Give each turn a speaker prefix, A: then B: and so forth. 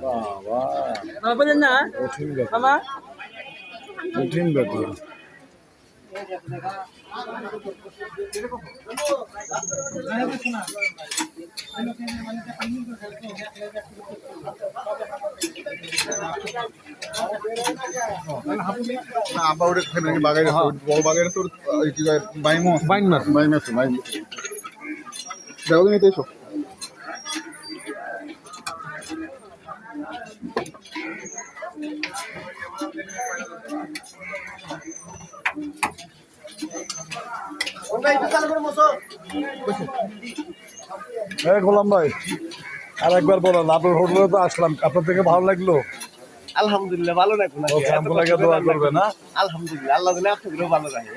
A: বাবা
B: বলেন না
A: কঠিন ব্যাপার
B: মামা
A: কঠিন ব্যাপার
C: আব্বা ওটা খেয়ে নাকি বাগাই আছে বড় বাগাই আছে কি বাইমো
A: বাইন মাছ
C: বাইমো আছে বাইমো দেখো নিতে এসো
A: হ্যাঁ গোলাম ভাই আর একবার বলেন আপনার হোটেলে তো আসলাম আপনার থেকে ভালো লাগলো
B: আলহামদুলিল্লাহ ভালো লাগলো
A: ওকে আমগুলাকে দোয়া করবে না
B: আলহামদুলিল্লাহ আল্লাহ দিলে আপনাদেরও ভালো লাগে